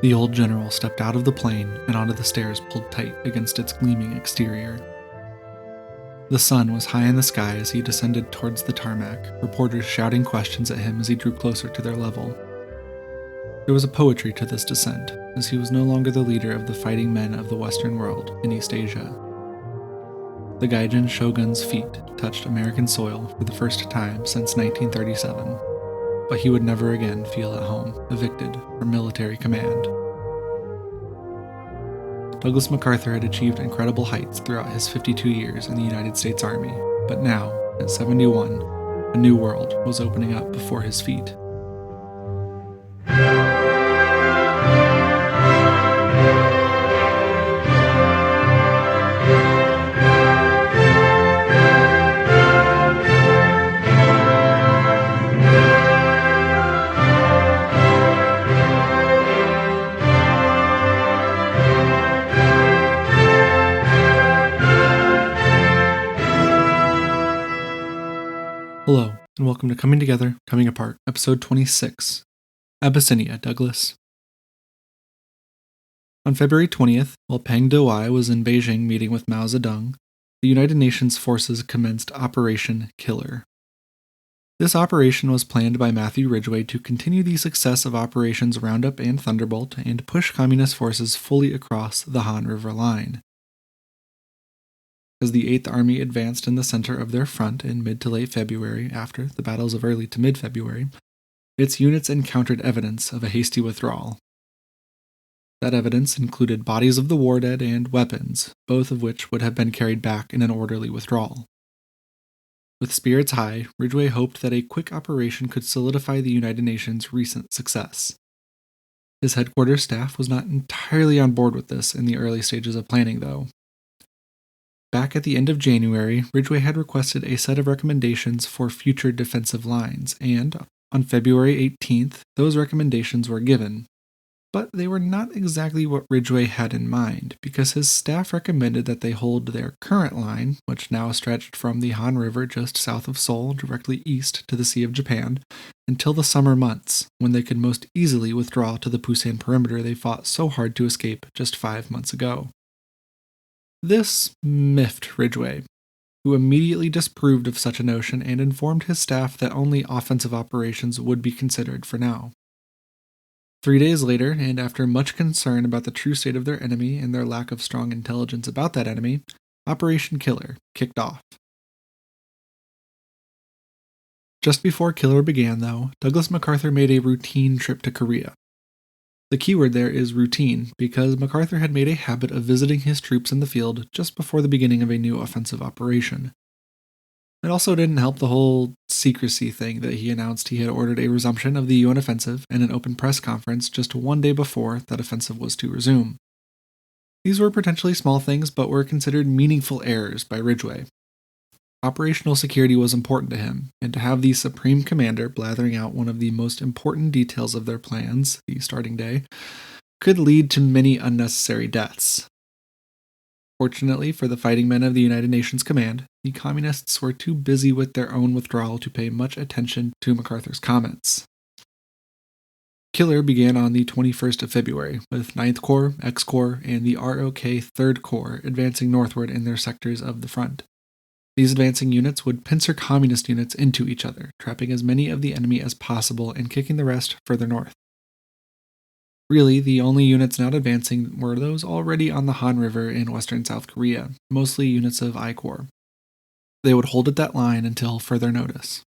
The old general stepped out of the plane and onto the stairs pulled tight against its gleaming exterior. The sun was high in the sky as he descended towards the tarmac, reporters shouting questions at him as he drew closer to their level. There was a poetry to this descent, as he was no longer the leader of the fighting men of the Western world in East Asia. The Gaijin shogun's feet touched American soil for the first time since 1937, but he would never again feel at home, evicted from military command. Douglas MacArthur had achieved incredible heights throughout his 52 years in the United States Army, but now, at 71, a new world was opening up before his feet. Hello, and welcome to Coming Together, Coming Apart, Episode 26, Abyssinia, Douglas. On February 20th, while Peng Dehuai was in Beijing meeting with Mao Zedong, the United Nations forces commenced Operation Killer. This operation was planned by Matthew Ridgway to continue the success of Operations Roundup and Thunderbolt and push Communist forces fully across the Han River line. As the 8th Army advanced in the center of their front in mid to late February after the battles of early to mid-February, its units encountered evidence of a hasty withdrawal. That evidence included bodies of the war dead and weapons, both of which would have been carried back in an orderly withdrawal. With spirits high, Ridgway hoped that a quick operation could solidify the United Nations' recent success. His headquarters staff was not entirely on board with this in the early stages of planning, though. Back at the end of January, Ridgway had requested a set of recommendations for future defensive lines, and on February 18th, those recommendations were given. But they were not exactly what Ridgway had in mind, because his staff recommended that they hold their current line, which now stretched from the Han River just south of Seoul directly east to the Sea of Japan, until the summer months, when they could most easily withdraw to the Busan perimeter they fought so hard to escape just 5 months ago. This miffed Ridgway, who immediately disapproved of such a notion and informed his staff that only offensive operations would be considered for now. 3 days later, and after much concern about the true state of their enemy and their lack of strong intelligence about that enemy, Operation Killer kicked off. Just before Killer began, though, Douglas MacArthur made a routine trip to Korea. The keyword there is routine, because MacArthur had made a habit of visiting his troops in the field just before the beginning of a new offensive operation. It also didn't help the whole secrecy thing that he announced he had ordered a resumption of the UN offensive and an open press conference just 1 day before that offensive was to resume. These were potentially small things, but were considered meaningful errors by Ridgway. Operational security was important to him, and to have the Supreme Commander blathering out one of the most important details of their plans, the starting day, could lead to many unnecessary deaths. Fortunately for the fighting men of the United Nations Command, the Communists were too busy with their own withdrawal to pay much attention to MacArthur's comments. Killer began on the 21st of February, with 9th Corps, X Corps, and the ROK 3rd Corps advancing northward in their sectors of the front. These advancing units would pincer Communist units into each other, trapping as many of the enemy as possible and kicking the rest further north. Really, the only units not advancing were those already on the Han River in western South Korea, mostly units of I Corps. They would hold at that line until further notice.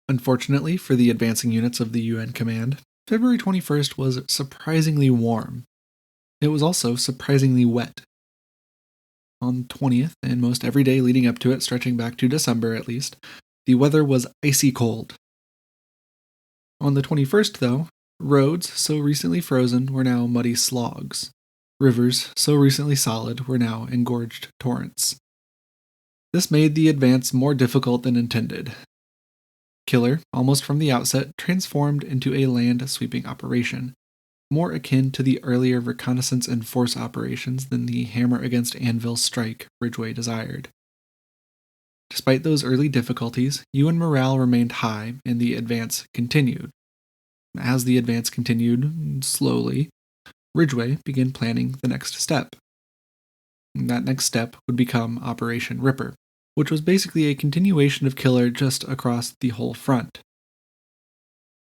Unfortunately for the advancing units of the UN command, February 21st was surprisingly warm. It was also surprisingly wet. On the 20th, and most every day leading up to it, stretching back to December at least, the weather was icy cold. On the 21st, though, roads so recently frozen were now muddy slogs. Rivers so recently solid were now engorged torrents. This made the advance more difficult than intended. Killer, almost from the outset, transformed into a land-sweeping operation, more akin to the earlier reconnaissance and force operations than the hammer against anvil strike Ridgway desired. Despite those early difficulties, UN morale remained high and the advance continued. as the advance continued slowly, Ridgway began planning the next step. That next step would become Operation Ripper, which was basically a continuation of Killer just across the whole front.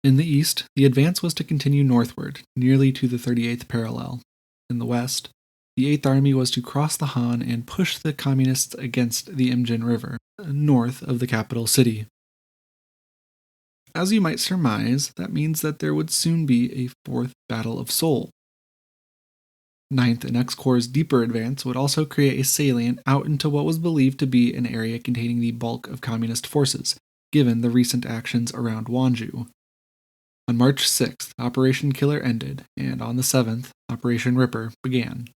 In the east, the advance was to continue northward, nearly to the 38th parallel. In the west, the 8th Army was to cross the Han and push the Communists against the Imjin River, north of the capital city. As you might surmise, that means that there would soon be a fourth Battle of Seoul. 9th and X Corps' deeper advance would also create a salient out into what was believed to be an area containing the bulk of Communist forces, given the recent actions around Wonju. On March 6th, Operation Killer ended, and on the 7th, Operation Ripper began.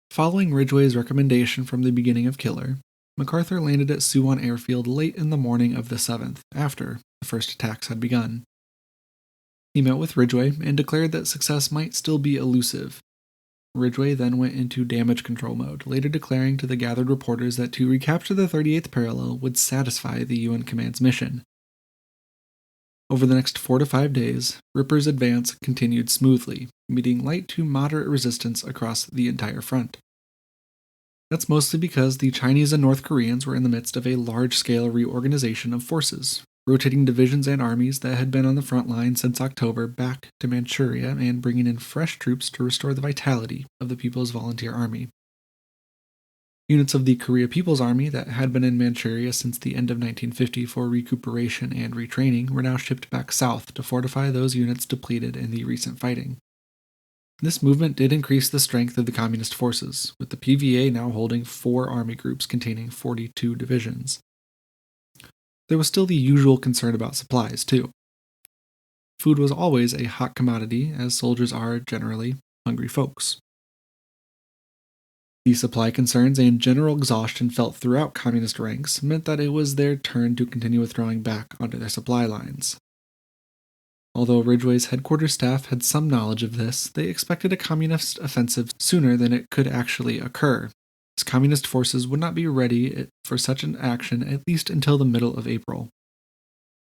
Following Ridgway's recommendation from the beginning of Killer, MacArthur landed at Suwon Airfield late in the morning of the 7th, after the first attacks had begun. He met with Ridgway and declared that success might still be elusive. Ridgway then went into damage control mode, later declaring to the gathered reporters that to recapture the 38th parallel would satisfy the UN Command's mission. Over the next 4 to 5 days, Ripper's advance continued smoothly, meeting light to moderate resistance across the entire front. That's mostly because the Chinese and North Koreans were in the midst of a large-scale reorganization of forces, rotating divisions and armies that had been on the front line since October back to Manchuria and bringing in fresh troops to restore the vitality of the People's Volunteer Army. Units of the Korea People's Army that had been in Manchuria since the end of 1950 for recuperation and retraining were now shipped back south to fortify those units depleted in the recent fighting. This movement did increase the strength of the Communist forces, with the PVA now holding 4 army groups containing 42 divisions. There was still the usual concern about supplies, too. Food was always a hot commodity, as soldiers are, generally, hungry folks. The supply concerns and general exhaustion felt throughout Communist ranks meant that it was their turn to continue withdrawing back onto their supply lines. Although Ridgway's headquarters staff had some knowledge of this, they expected a Communist offensive sooner than it could actually occur, as Communist forces would not be ready for such an action at least until the middle of April.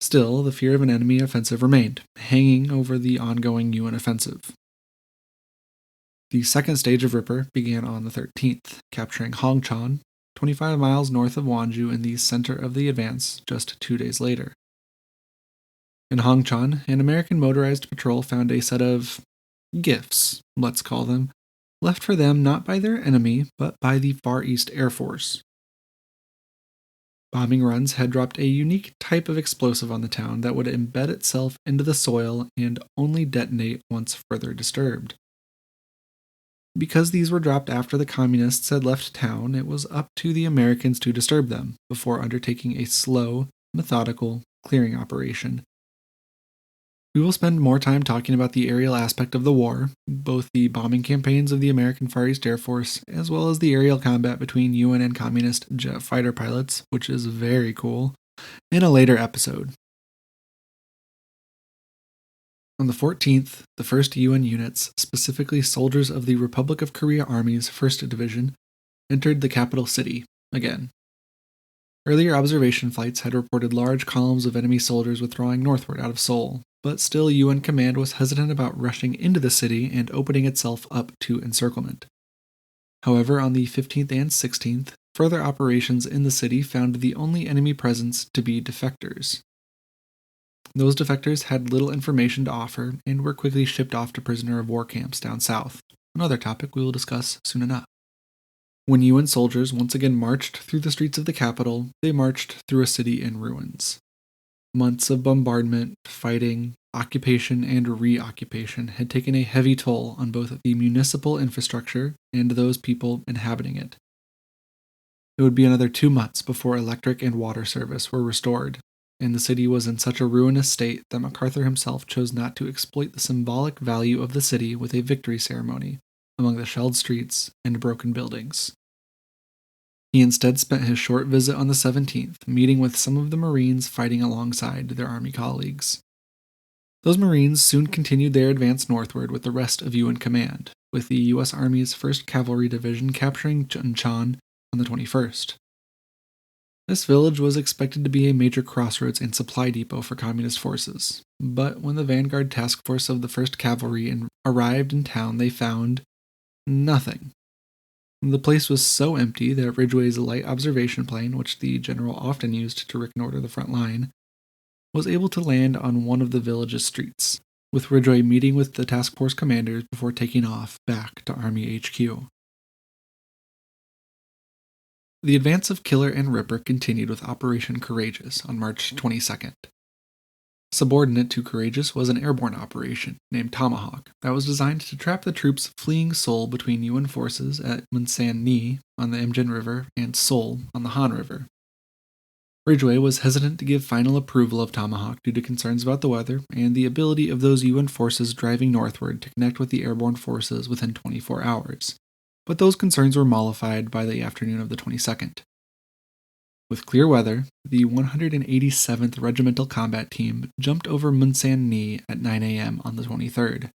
Still, the fear of an enemy offensive remained, hanging over the ongoing UN offensive. The second stage of Ripper began on the 13th, capturing Hongchon, 25 miles north of Wonju in the center of the advance just 2 days later. In Hongchon, an American motorized patrol found a set of gifts, let's call them, left for them not by their enemy, but by the Far East Air Force. Bombing runs had dropped a unique type of explosive on the town that would embed itself into the soil and only detonate once further disturbed. Because these were dropped after the Communists had left town, it was up to the Americans to disturb them, before undertaking a slow, methodical clearing operation. We will spend more time talking about the aerial aspect of the war, both the bombing campaigns of the American Far East Air Force, as well as the aerial combat between UN and Communist jet fighter pilots, which is very cool, in a later episode. On the 14th, the first UN units, specifically soldiers of the Republic of Korea Army's 1st Division, entered the capital city, again. Earlier observation flights had reported large columns of enemy soldiers withdrawing northward out of Seoul, but still UN command was hesitant about rushing into the city and opening itself up to encirclement. However, on the 15th and 16th, further operations in the city found the only enemy presence to be defectors. Those defectors had little information to offer and were quickly shipped off to prisoner of war camps down south, another topic we will discuss soon enough. When UN soldiers once again marched through the streets of the capital, they marched through a city in ruins. Months of bombardment, fighting, occupation, and reoccupation had taken a heavy toll on both the municipal infrastructure and those people inhabiting it. It would be another 2 months before electric and water service were restored, and the city was in such a ruinous state that MacArthur himself chose not to exploit the symbolic value of the city with a victory ceremony among the shelled streets and broken buildings. He instead spent his short visit on the 17th, meeting with some of the Marines fighting alongside their Army colleagues. Those Marines soon continued their advance northward with the rest of UN command, with the U.S. Army's 1st Cavalry Division capturing Chuncheon on the 21st. This village was expected to be a major crossroads and supply depot for communist forces, but when the vanguard task force of the 1st Cavalry arrived in town, they found nothing. The place was so empty that Ridgway's light observation plane, which the general often used to reconnoiter the front line, was able to land on one of the village's streets, with Ridgway meeting with the task force commanders before taking off back to Army HQ. The advance of Killer and Ripper continued with Operation Courageous on March 22nd. Subordinate to Courageous was an airborne operation named Tomahawk that was designed to trap the troops fleeing Seoul between UN forces at Munsan-ni on the Imjin River and Seoul on the Han River. Ridgway was hesitant to give final approval of Tomahawk due to concerns about the weather and the ability of those UN forces driving northward to connect with the airborne forces within 24 hours, but those concerns were mollified by the afternoon of the 22nd. With clear weather, the 187th Regimental Combat Team jumped over Munsan-ni at 9 a.m. on the 23rd.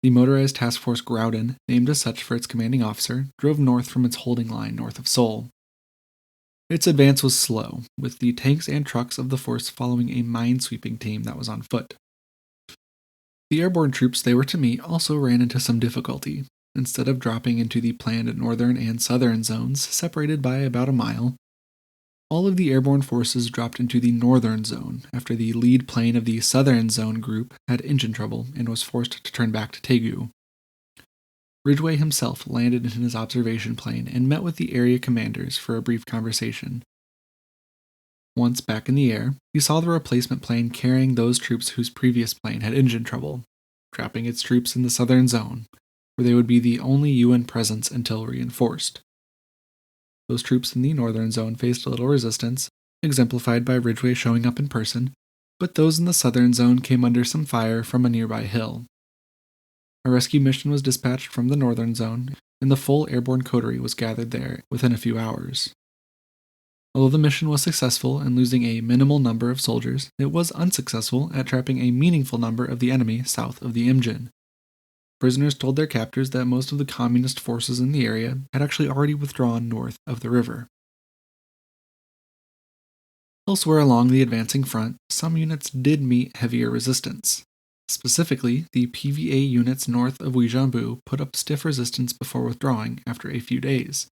The motorized task force Groudon, named as such for its commanding officer, drove north from its holding line north of Seoul. Its advance was slow, with the tanks and trucks of the force following a mine-sweeping team that was on foot. The airborne troops they were to meet also ran into some difficulty. Instead of dropping into the planned northern and southern zones, separated by about a mile, all of the airborne forces dropped into the northern zone after the lead plane of the southern zone group had engine trouble and was forced to turn back to Taegu. Ridgway himself landed in his observation plane and met with the area commanders for a brief conversation. Once back in the air, he saw the replacement plane carrying those troops whose previous plane had engine trouble, trapping its troops in the southern zone, where they would be the only UN presence until reinforced. Those troops in the northern zone faced little resistance, exemplified by Ridgway showing up in person, but those in the southern zone came under some fire from a nearby hill. A rescue mission was dispatched from the northern zone, and the full airborne coterie was gathered there within a few hours. Although the mission was successful in losing a minimal number of soldiers, it was unsuccessful at trapping a meaningful number of the enemy south of the Imjin. Prisoners told their captors that most of the communist forces in the area had actually already withdrawn north of the river. Elsewhere along the advancing front, some units did meet heavier resistance. Specifically, the PVA units north of Uijeonbu put up stiff resistance before withdrawing after a few days.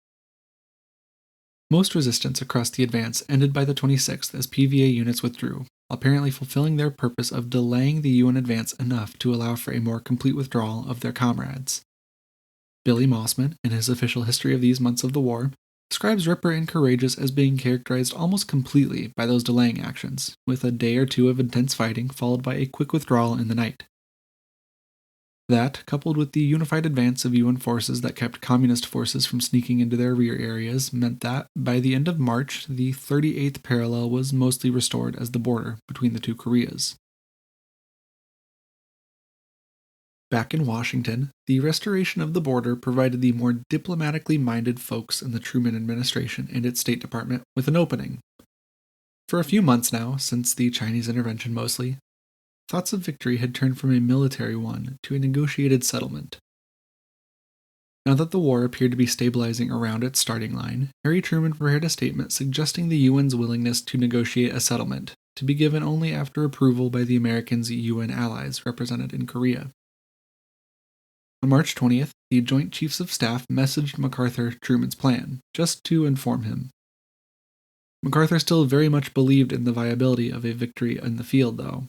Most resistance across the advance ended by the 26th as PVA units withdrew, apparently fulfilling their purpose of delaying the UN advance enough to allow for a more complete withdrawal of their comrades. Billy Mossman, in his official history of these months of the war, describes Ripper and Courageous as being characterized almost completely by those delaying actions, with a day or two of intense fighting followed by a quick withdrawal in the night. That, coupled with the unified advance of UN forces that kept communist forces from sneaking into their rear areas, meant that, by the end of March, the 38th parallel was mostly restored as the border between the two Koreas. Back in Washington, the restoration of the border provided the more diplomatically minded folks in the Truman administration and its State Department with an opening. For a few months now, since the Chinese intervention mostly, thoughts of victory had turned from a military one to a negotiated settlement. Now that the war appeared to be stabilizing around its starting line, Harry Truman prepared a statement suggesting the UN's willingness to negotiate a settlement, to be given only after approval by the Americans' UN allies represented in Korea. On March 20th, the Joint Chiefs of Staff messaged MacArthur Truman's plan, just to inform him. MacArthur still very much believed in the viability of a victory in the field, though.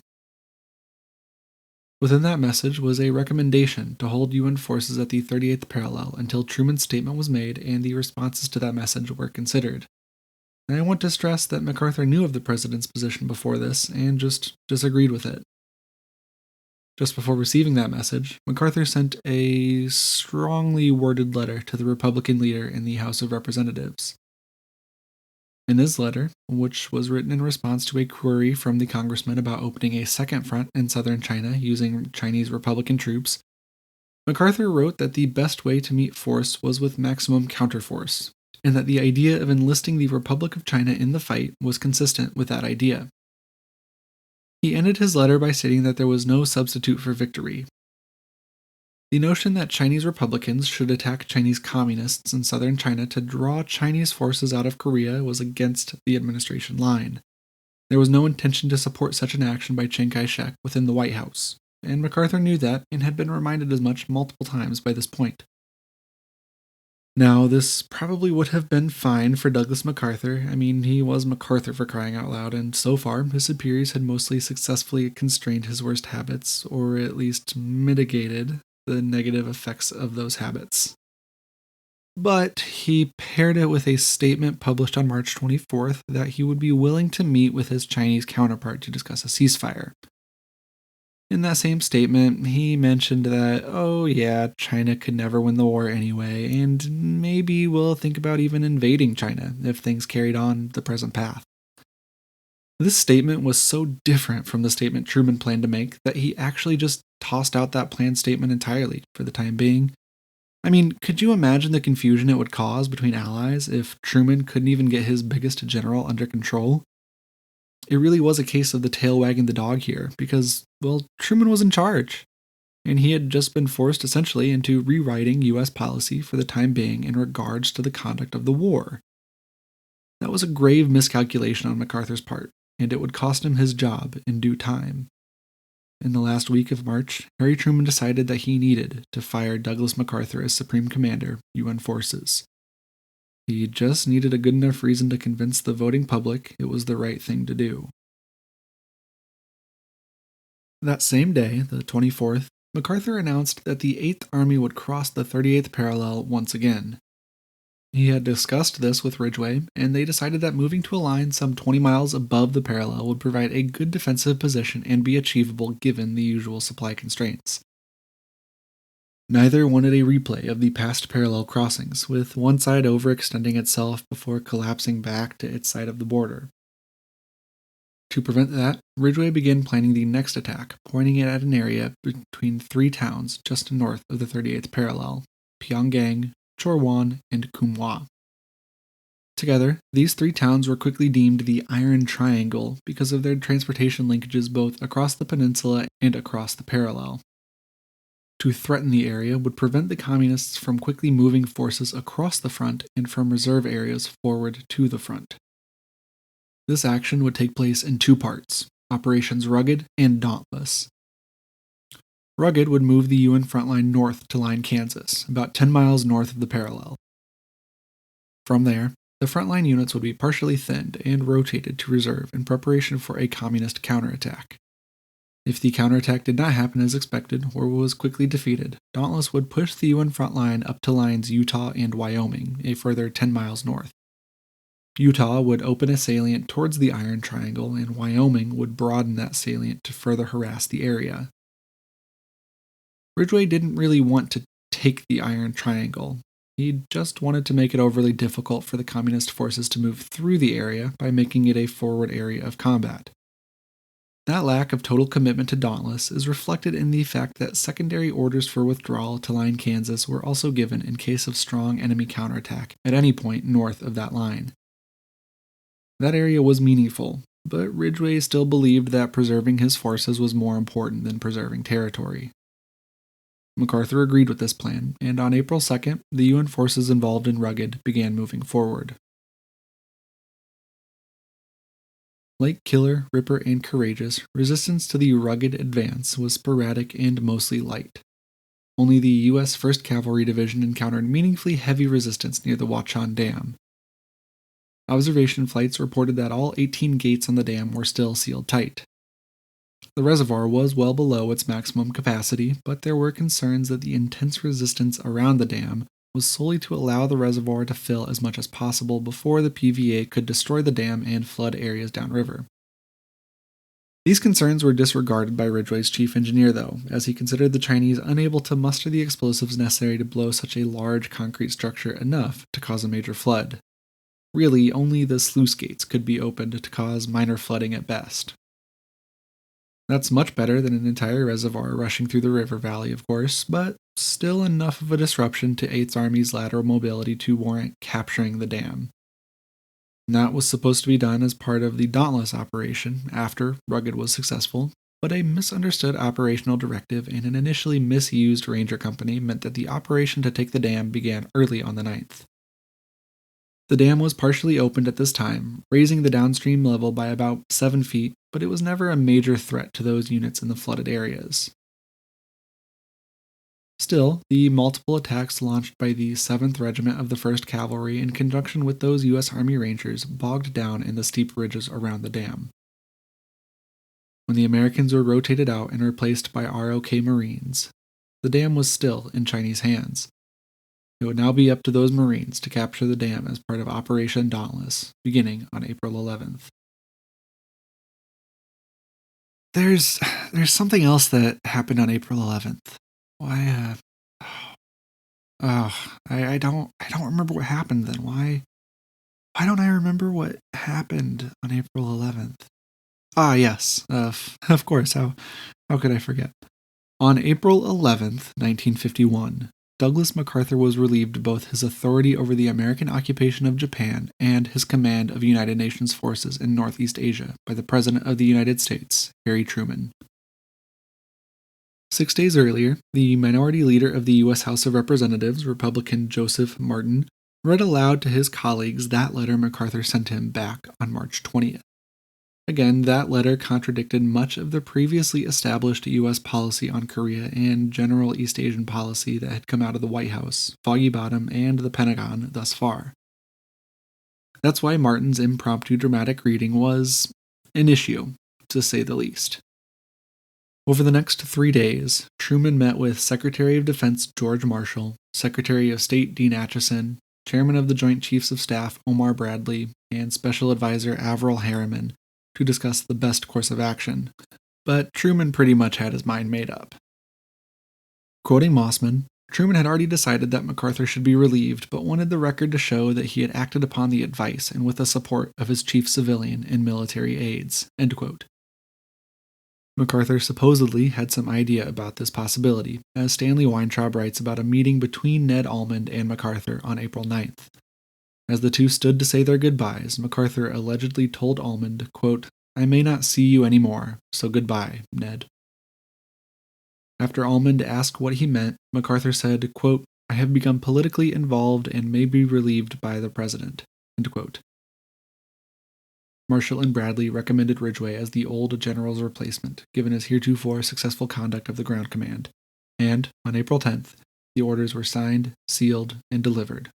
Within that message was a recommendation to hold UN forces at the 38th parallel until Truman's statement was made and the responses to that message were considered. And I want to stress that MacArthur knew of the president's position before this and just disagreed with it. Just before receiving that message, MacArthur sent a strongly worded letter to the Republican leader in the House of Representatives. In his letter, which was written in response to a query from the congressman about opening a second front in southern China using Chinese Republican troops, MacArthur wrote that the best way to meet force was with maximum counterforce, and that the idea of enlisting the Republic of China in the fight was consistent with that idea. He ended his letter by stating that there was no substitute for victory. The notion that Chinese Republicans should attack Chinese communists in southern China to draw Chinese forces out of Korea was against the administration line. There was no intention to support such an action by Chiang Kai-shek within the White House, and MacArthur knew that and had been reminded as much multiple times by this point. Now, this probably would have been fine for Douglas MacArthur. I mean, he was MacArthur for crying out loud, and so far, his superiors had mostly successfully constrained his worst habits, or at least mitigated the negative effects of those habits. But he paired it with a statement published on March 24th that he would be willing to meet with his Chinese counterpart to discuss a ceasefire. In that same statement, he mentioned that, oh yeah, China could never win the war anyway, and maybe we'll think about even invading China if things carried on the present path. This statement was so different from the statement Truman planned to make that he actually just tossed out that planned statement entirely for the time being. I mean, could you imagine the confusion it would cause between allies if Truman couldn't even get his biggest general under control? It really was a case of the tail wagging the dog here, because, well, Truman was in charge, and he had just been forced essentially into rewriting U.S. policy for the time being in regards to the conduct of the war. That was a grave miscalculation on MacArthur's part, and it would cost him his job in due time. In the last week of March, Harry Truman decided that he needed to fire Douglas MacArthur as Supreme Commander, UN Forces. He just needed a good enough reason to convince the voting public it was the right thing to do. That same day, the 24th, MacArthur announced that the 8th Army would cross the 38th parallel once again. He had discussed this with Ridgway, and they decided that moving to a line some 20 miles above the parallel would provide a good defensive position and be achievable given the usual supply constraints. Neither wanted a replay of the past parallel crossings, with one side overextending itself before collapsing back to its side of the border. To prevent that, Ridgway began planning the next attack, pointing it at an area between three towns just north of the 38th parallel: Pyongyang, Chorwon, and Kumhwa. Together, these three towns were quickly deemed the Iron Triangle because of their transportation linkages both across the peninsula and across the parallel. To threaten the area would prevent the Communists from quickly moving forces across the front and from reserve areas forward to the front. This action would take place in two parts: Operations Rugged and Dauntless. Rugged would move the UN front line north to Line, Kansas, about 10 miles north of the parallel. From there, the frontline units would be partially thinned and rotated to reserve in preparation for a Communist counterattack. If the counterattack did not happen as expected or was quickly defeated, Dauntless would push the UN front line up to lines Utah and Wyoming, a further 10 miles north. Utah would open a salient towards the Iron Triangle, and Wyoming would broaden that salient to further harass the area. Ridgway didn't really want to take the Iron Triangle. He just wanted to make it overly difficult for the Communist forces to move through the area by making it a forward area of combat. That lack of total commitment to Dauntless is reflected in the fact that secondary orders for withdrawal to Line, Kansas were also given in case of strong enemy counterattack at any point north of that line. That area was meaningful, but Ridgway still believed that preserving his forces was more important than preserving territory. MacArthur agreed with this plan, and on April 2nd, the UN forces involved in Rugged began moving forward. Like Killer, Ripper, and Courageous, resistance to the Rugged advance was sporadic and mostly light. Only the U.S. 1st Cavalry Division encountered meaningfully heavy resistance near the Watchon Dam. Observation flights reported that all 18 gates on the dam were still sealed tight. The reservoir was well below its maximum capacity, but there were concerns that the intense resistance around the dam was solely to allow the reservoir to fill as much as possible before the PVA could destroy the dam and flood areas downriver. These concerns were disregarded by Ridgway's chief engineer, though, as he considered the Chinese unable to muster the explosives necessary to blow such a large concrete structure enough to cause a major flood. Really, only the sluice gates could be opened to cause minor flooding at best. That's much better than an entire reservoir rushing through the river valley, of course, but still enough of a disruption to 8th Army's lateral mobility to warrant capturing the dam. And that was supposed to be done as part of the Dauntless operation after Rugged was successful, but a misunderstood operational directive and an initially misused ranger company meant that the operation to take the dam began early on the 9th. The dam was partially opened at this time, raising the downstream level by about 7 feet, but it was never a major threat to those units in the flooded areas. Still, the multiple attacks launched by the 7th Regiment of the 1st Cavalry in conjunction with those U.S. Army Rangers bogged down in the steep ridges around the dam. When the Americans were rotated out and replaced by ROK Marines, the dam was still in Chinese hands. It would now be up to those Marines to capture the dam as part of Operation Dauntless, beginning on April 11th. There's something else that happened on April 11th. Why, I don't remember what happened then. Why don't I remember what happened on April 11th? Ah, yes, of course, how could I forget? On April 11th, 1951, Douglas MacArthur was relieved of both his authority over the American occupation of Japan and his command of United Nations forces in Northeast Asia by the President of the United States, Harry Truman. 6 days earlier, the minority leader of the U.S. House of Representatives, Republican Joseph Martin, read aloud to his colleagues that letter MacArthur sent him back on March 20th. Again, that letter contradicted much of the previously established U.S. policy on Korea and general East Asian policy that had come out of the White House, Foggy Bottom, and the Pentagon thus far. That's why Martin's impromptu dramatic reading was an issue, to say the least. Over the next 3 days, Truman met with Secretary of Defense George Marshall, Secretary of State Dean Acheson, Chairman of the Joint Chiefs of Staff Omar Bradley, and Special Advisor Averell Harriman to discuss the best course of action, but Truman pretty much had his mind made up. Quoting Mossman, Truman had already decided that MacArthur should be relieved, but wanted the record to show that he had acted upon the advice and with the support of his chief civilian and military aides. End quote. MacArthur supposedly had some idea about this possibility, as Stanley Weintraub writes about a meeting between Ned Almond and MacArthur on April 9th. As the two stood to say their goodbyes, MacArthur allegedly told Almond, quote, "I may not see you any more, so goodbye, Ned." After Almond asked what he meant, MacArthur said, quote, "I have become politically involved and may be relieved by the president." End quote. Marshall and Bradley recommended Ridgway as the old general's replacement, given his heretofore successful conduct of the ground command, and, on April 10th, the orders were signed, sealed, and delivered.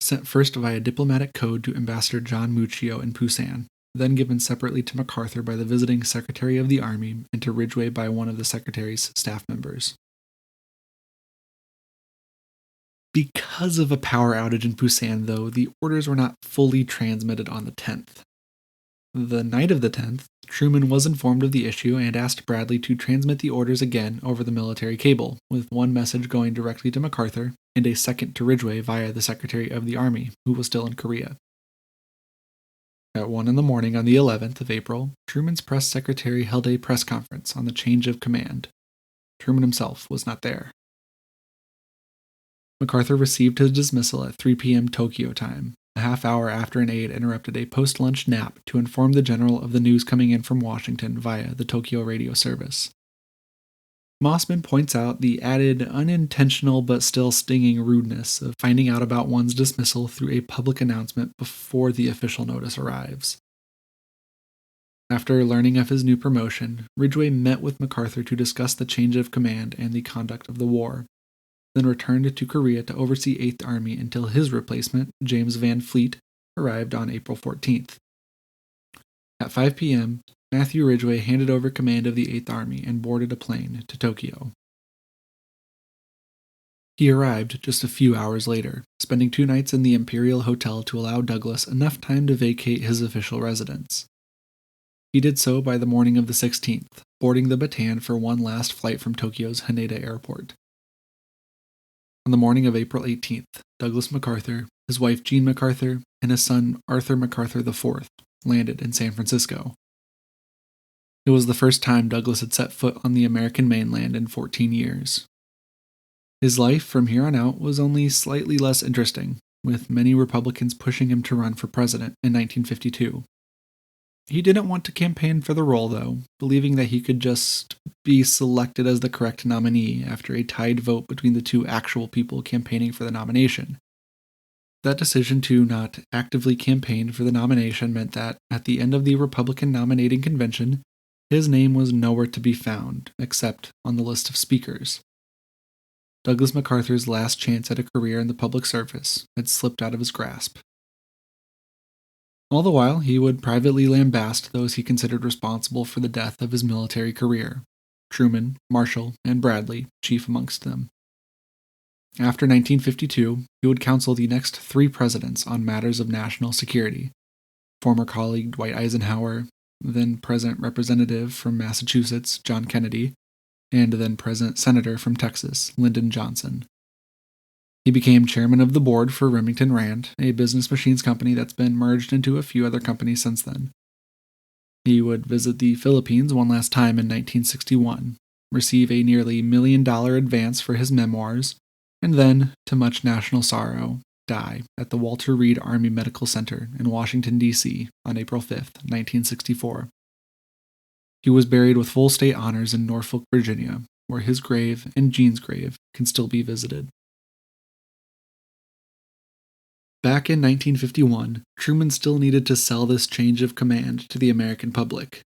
Sent first via diplomatic code to Ambassador John Muccio in Busan, then given separately to MacArthur by the visiting Secretary of the Army and to Ridgway by one of the Secretary's staff members. Because of a power outage in Busan, though, the orders were not fully transmitted on the 10th. The night of the 10th, Truman was informed of the issue and asked Bradley to transmit the orders again over the military cable, with one message going directly to MacArthur and a second to Ridgway via the Secretary of the Army, who was still in Korea. At 1 in the morning on the 11th of April, Truman's press secretary held a press conference on the change of command. Truman himself was not there. MacArthur received his dismissal at 3 p.m. Tokyo time, a half hour after an aide interrupted a post-lunch nap to inform the general of the news coming in from Washington via the Tokyo radio service. Mossman points out the added unintentional but still stinging rudeness of finding out about one's dismissal through a public announcement before the official notice arrives. After learning of his new promotion, Ridgway met with MacArthur to discuss the change of command and the conduct of the war, then returned to Korea to oversee 8th Army until his replacement, James Van Fleet, arrived on April 14th. At 5 p.m., Matthew Ridgway handed over command of the 8th Army and boarded a plane to Tokyo. He arrived just a few hours later, spending 2 nights in the Imperial Hotel to allow Douglas enough time to vacate his official residence. He did so by the morning of the 16th, boarding the Bataan for one last flight from Tokyo's Haneda Airport. On the morning of April 18th, Douglas MacArthur, his wife Jean MacArthur, and his son Arthur MacArthur IV landed in San Francisco. It was the first time Douglas had set foot on the American mainland in 14 years. His life from here on out was only slightly less interesting, with many Republicans pushing him to run for president in 1952. He didn't want to campaign for the role, though, believing that he could just be selected as the correct nominee after a tied vote between the two actual people campaigning for the nomination. That decision to not actively campaign for the nomination meant that, at the end of the Republican nominating convention, his name was nowhere to be found, except on the list of speakers. Douglas MacArthur's last chance at a career in the public service had slipped out of his grasp. All the while, he would privately lambast those he considered responsible for the death of his military career: Truman, Marshall, and Bradley, chief amongst them. After 1952, he would counsel the next three presidents on matters of national security: former colleague Dwight Eisenhower, then President Representative from Massachusetts John Kennedy, and then President Senator from Texas Lyndon Johnson. He became chairman of the board for Remington Rand, a business machines company that's been merged into a few other companies since then. He would visit the Philippines one last time in 1961, receive a nearly $1 million advance for his memoirs, and then, to much national sorrow, die at the Walter Reed Army Medical Center in Washington, D.C. on April 5, 1964. He was buried with full state honors in Norfolk, Virginia, where his grave and Jean's grave can still be visited. Back in 1951, Truman still needed to sell this change of command to the American public.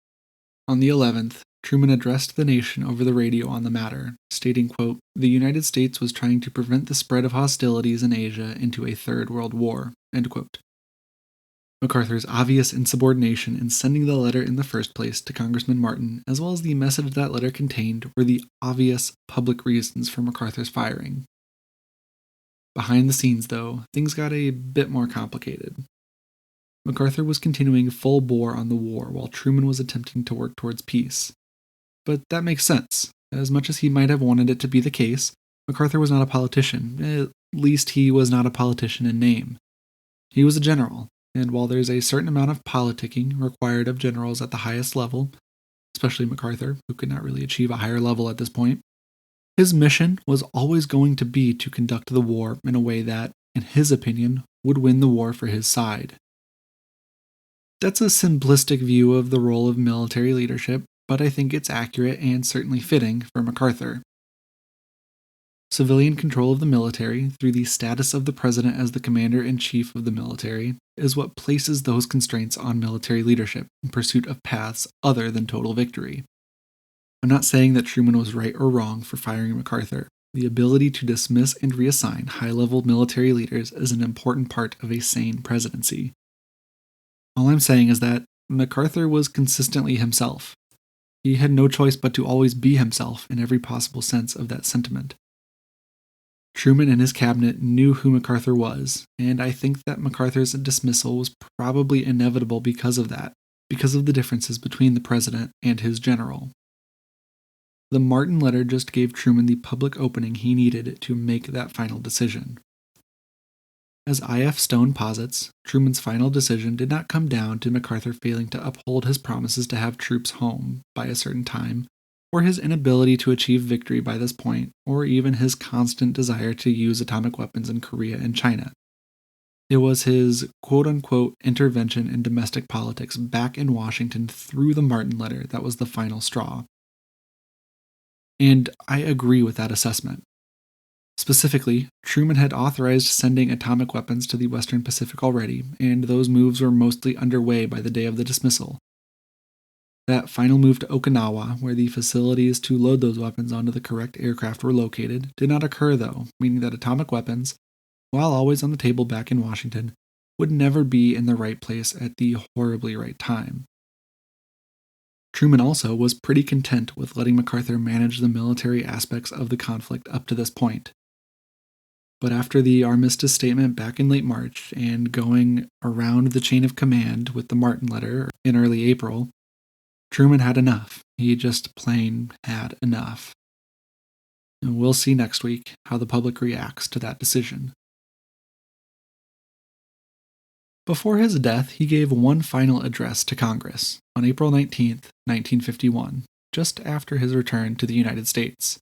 On the 11th, Truman addressed the nation over the radio on the matter, stating, quote, "The United States was trying to prevent the spread of hostilities in Asia into a Third World War," end quote. MacArthur's obvious insubordination in sending the letter in the first place to Congressman Martin, as well as the message that letter contained, were the obvious public reasons for MacArthur's firing. Behind the scenes, though, things got a bit more complicated. MacArthur was continuing full bore on the war while Truman was attempting to work towards peace. But that makes sense. As much as he might have wanted it to be the case, MacArthur was not a politician. At least he was not a politician in name. He was a general, and while there's a certain amount of politicking required of generals at the highest level, especially MacArthur, who could not really achieve a higher level at this point, his mission was always going to be to conduct the war in a way that, in his opinion, would win the war for his side. That's a simplistic view of the role of military leadership, but I think it's accurate and certainly fitting for MacArthur. Civilian control of the military, through the status of the president as the commander-in-chief of the military, is what places those constraints on military leadership in pursuit of paths other than total victory. I'm not saying that Truman was right or wrong for firing MacArthur. The ability to dismiss and reassign high-level military leaders is an important part of a sane presidency. All I'm saying is that MacArthur was consistently himself. He had no choice but to always be himself in every possible sense of that sentiment. Truman and his cabinet knew who MacArthur was, and I think that MacArthur's dismissal was probably inevitable because of that, because of the differences between the president and his general. The Martin letter just gave Truman the public opening he needed to make that final decision. As I.F. Stone posits, Truman's final decision did not come down to MacArthur failing to uphold his promises to have troops home by a certain time, or his inability to achieve victory by this point, or even his constant desire to use atomic weapons in Korea and China. It was his quote-unquote intervention in domestic politics back in Washington through the Martin letter that was the final straw. And I agree with that assessment. Specifically, Truman had authorized sending atomic weapons to the Western Pacific already, and those moves were mostly underway by the day of the dismissal. That final move to Okinawa, where the facilities to load those weapons onto the correct aircraft were located, did not occur though, meaning that atomic weapons, while always on the table back in Washington, would never be in the right place at the horribly right time. Truman also was pretty content with letting MacArthur manage the military aspects of the conflict up to this point. But after the armistice statement back in late March and going around the chain of command with the Martin letter in early April, Truman had enough. He just plain had enough. And we'll see next week how the public reacts to that decision. Before his death, he gave one final address to Congress on April 19, 1951, just after his return to the United States.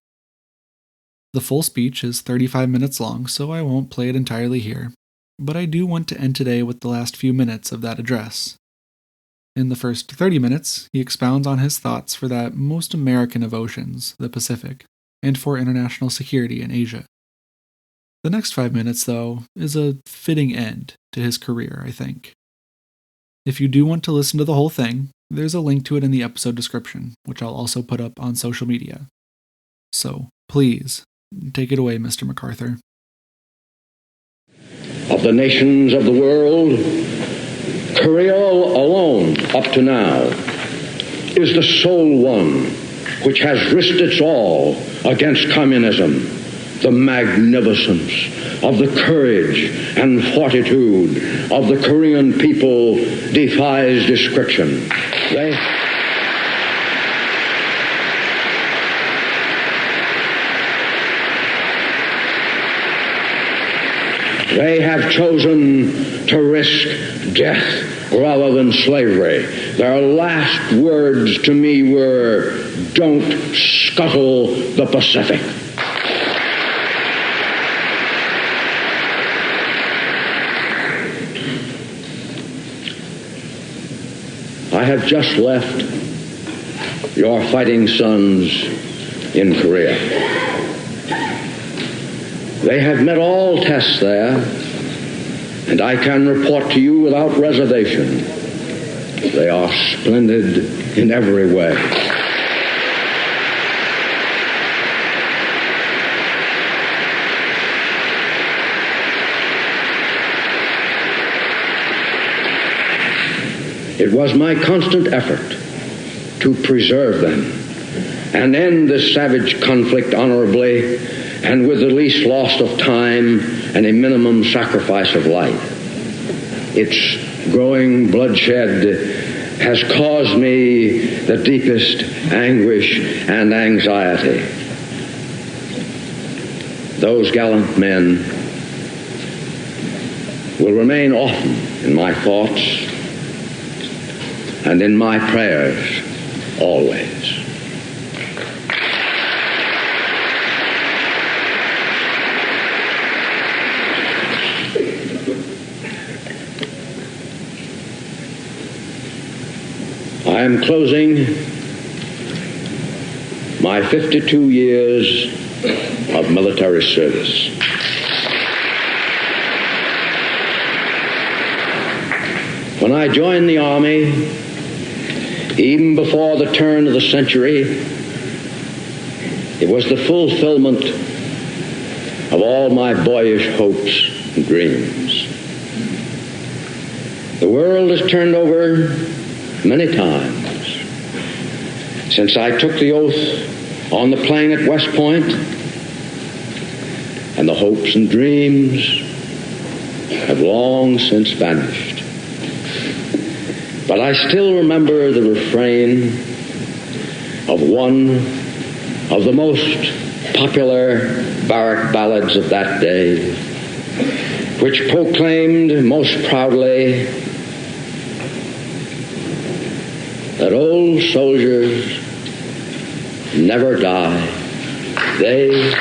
The full speech is 35 minutes long, so I won't play it entirely here, but I do want to end today with the last few minutes of that address. In the first 30 minutes, he expounds on his thoughts for that most American of oceans, the Pacific, and for international security in Asia. The next 5 minutes, though, is a fitting end to his career, I think. If you do want to listen to the whole thing, there's a link to it in the episode description, which I'll also put up on social media. So, please, take it away, Mr. MacArthur. Of the nations of the world, Korea alone, up to now, is the sole one which has risked its all against communism. The magnificence of the courage and fortitude of the Korean people defies description. They have chosen to risk death rather than slavery. Their last words to me were, "Don't scuttle the Pacific." I have just left your fighting sons in Korea. They have met all tests there, and I can report to you without reservation, they are splendid in every way. It was my constant effort to preserve them and end this savage conflict honorably and with the least loss of time and a minimum sacrifice of life. Its growing bloodshed has caused me the deepest anguish and anxiety. Those gallant men will remain often in my thoughts and in my prayers always. I am closing my 52 years of military service. When I joined the Army, even before the turn of the century, it was the fulfillment of all my boyish hopes and dreams. The world has turned over many times since I took the oath on the plain at West Point, and the hopes and dreams have long since vanished. But I still remember the refrain of one of the most popular barrack ballads of that day, which proclaimed most proudly that old soldiers never die. They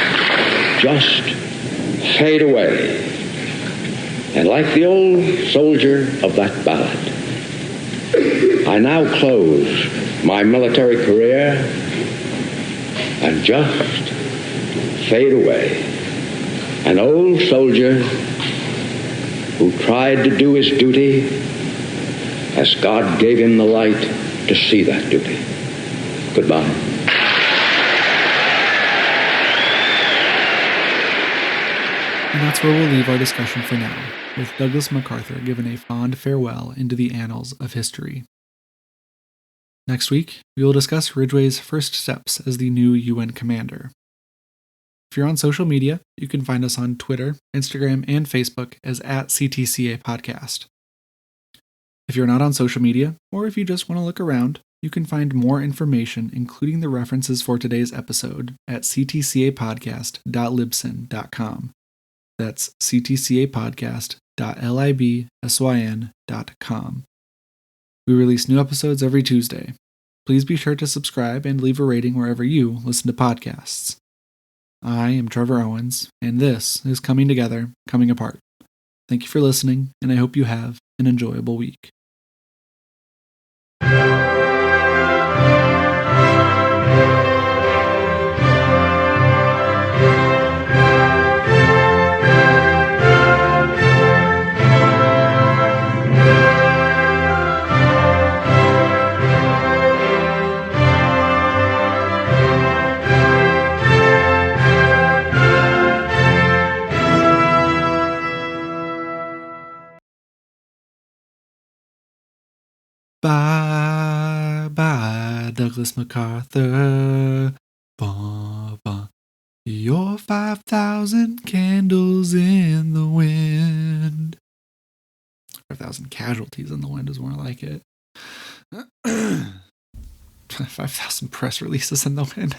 just fade away. And like the old soldier of that ballad, I now close my military career and just fade away. An old soldier who tried to do his duty as God gave him the light to see that duty. Goodbye. And that's where we'll leave our discussion for now, with Douglas MacArthur given a fond farewell into the annals of history. Next week, we will discuss Ridgway's first steps as the new UN commander. If you're on social media, you can find us on Twitter, Instagram, and Facebook as @CTCA Podcast. If you're not on social media, or if you just want to look around, you can find more information, including the references for today's episode, at ctcapodcast.libsyn.com. That's ctcapodcast.libsyn.com. We release new episodes every Tuesday. Please be sure to subscribe and leave a rating wherever you listen to podcasts. I am Trevor Owens, and this is Coming Together, Coming Apart. Thank you for listening, and I hope you have an enjoyable week. Bye, bye, Douglas MacArthur. Bah, bah. You're 5,000 candles in the wind. 5,000 casualties in the wind is more like it. 5,000 press releases in the wind.